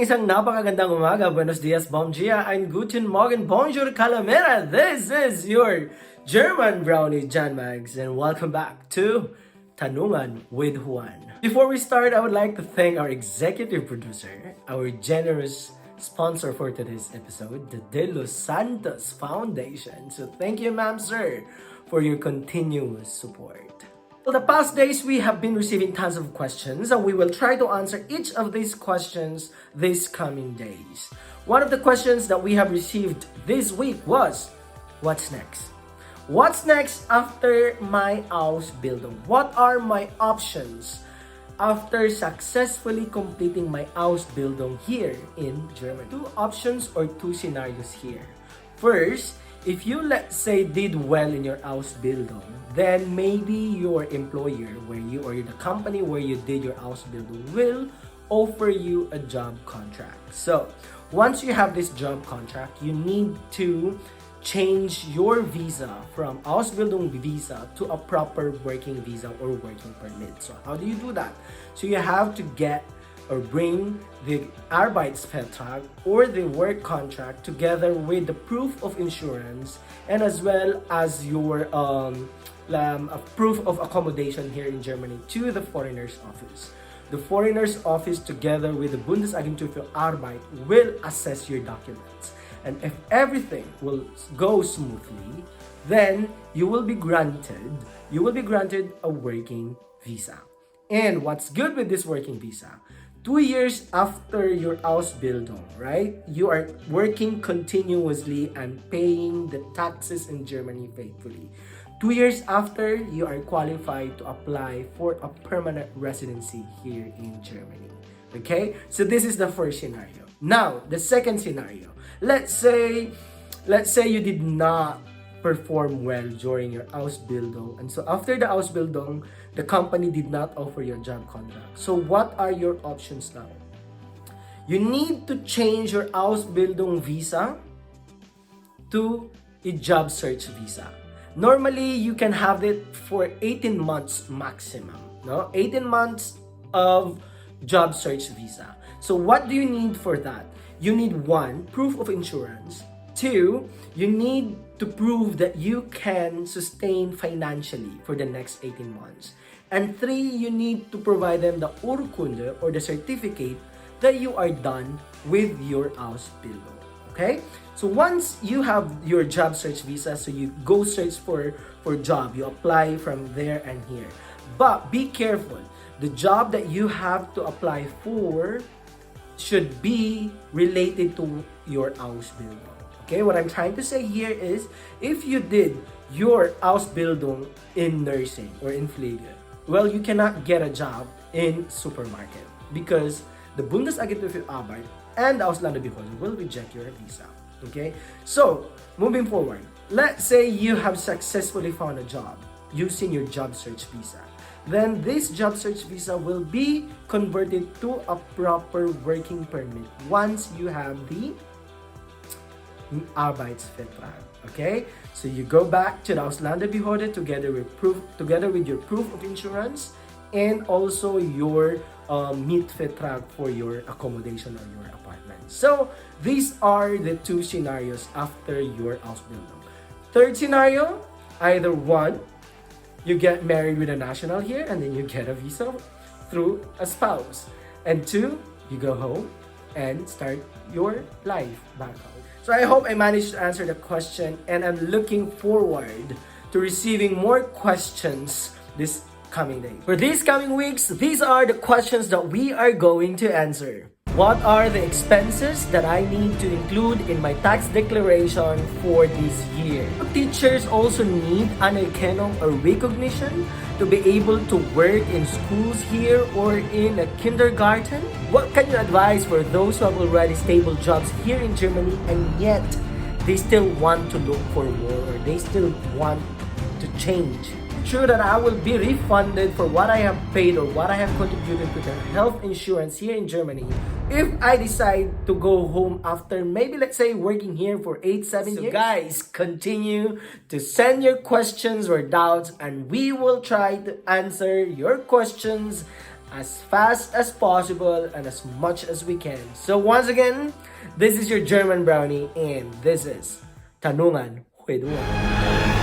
isang napakagandang umaga. Buenos dias, bom dia, and guten morgen, bonjour, calamera. This is your German brownie, Jan Mags, and welcome back to Tanungan with Juan. Before we start, I would like to thank our executive producer, our generous sponsor for today's episode, the De Los Santos Foundation. So thank you, ma'am, sir, for your continuous support. For the past days, we have been receiving tons of questions, and we will try to answer each of these questions these coming days. One of the questions that we have received this week was, what's next? What's next after my Ausbildung? What are my options after successfully completing my Ausbildung here in Germany? Two options or two scenarios here. First, if you, let's say, did well in your Ausbildung, then maybe your employer where you or the company where you did your Ausbildung will offer you a job contract. So once you have this job contract, you need to change your visa from Ausbildung visa to a proper working visa or working permit. So how do you do that? So you have to get or bring the Arbeitsvertrag or the work contract together with the proof of insurance and as well as your a proof of accommodation here in Germany to the Foreigners Office. The Foreigners Office together with the Bundesagentur für Arbeit will assess your documents. And if everything will go smoothly, then you will be granted a working visa. And what's good with this working visa? 2 years after your Ausbildung, right? You are working continuously and paying the taxes in Germany faithfully. 2 years after, you are qualified to apply for a permanent residency here in Germany. Okay? So this is the first scenario. Now, the second scenario. Let's say you did not perform well during your Ausbildung, and so after the Ausbildung, the company did not offer you a job contract. So what are your options now? You need to change your Ausbildung visa to a job search visa. Normally, you can have it for 18 months maximum, no? 18 months of job search visa. So what do you need for that? You need 1, proof of insurance. 2, you need to prove that you can sustain financially for the next 18 months. And 3, you need to provide them the Urkunde or the certificate that you are done with your Ausbildung. Okay? So once you have your job search visa, so you go search for job, you apply from there and here. But be careful. The job that you have to apply for should be related to your Ausbildung. Okay, what I'm trying to say here is, if you did your Ausbildung in nursing or in Pflege, well, you cannot get a job in supermarket because the Bundesagentur für Arbeit and the Ausländerbehörde will reject your visa. Okay, so moving forward, let's say you have successfully found a job using your job search visa. Then this job search visa will be converted to a proper working permit once you have the Arbeitsvertrag. Okay, so you go back to the Ausländerbehörde together with your proof of insurance and also your Mietvertrag for your accommodation or your apartment. So these are the 2 scenarios after your Ausbildung. Third scenario, either 1, you get married with a national here and then you get a visa through a spouse, and 2, you go home and start your life back home. So I hope I managed to answer the question, and I'm looking forward to receiving more questions this coming day. For these coming weeks, these are the questions that we are going to answer. What are the expenses that I need to include in my tax declaration for this year? Teachers also need Anerkennung or recognition to be able to work in schools here or in a kindergarten. What can you advise for those who have already stable jobs here in Germany and yet they still want to look for more or they still want to change? True that I will be refunded for what I have paid or what I have contributed to the health insurance here in Germany if I decide to go home after maybe, let's say, working here for 8-7 years. Guys, continue to send your questions or doubts and we will try to answer your questions as fast as possible and as much as we can. So once again, this is your German Brownie and this is Tanungan with Juan.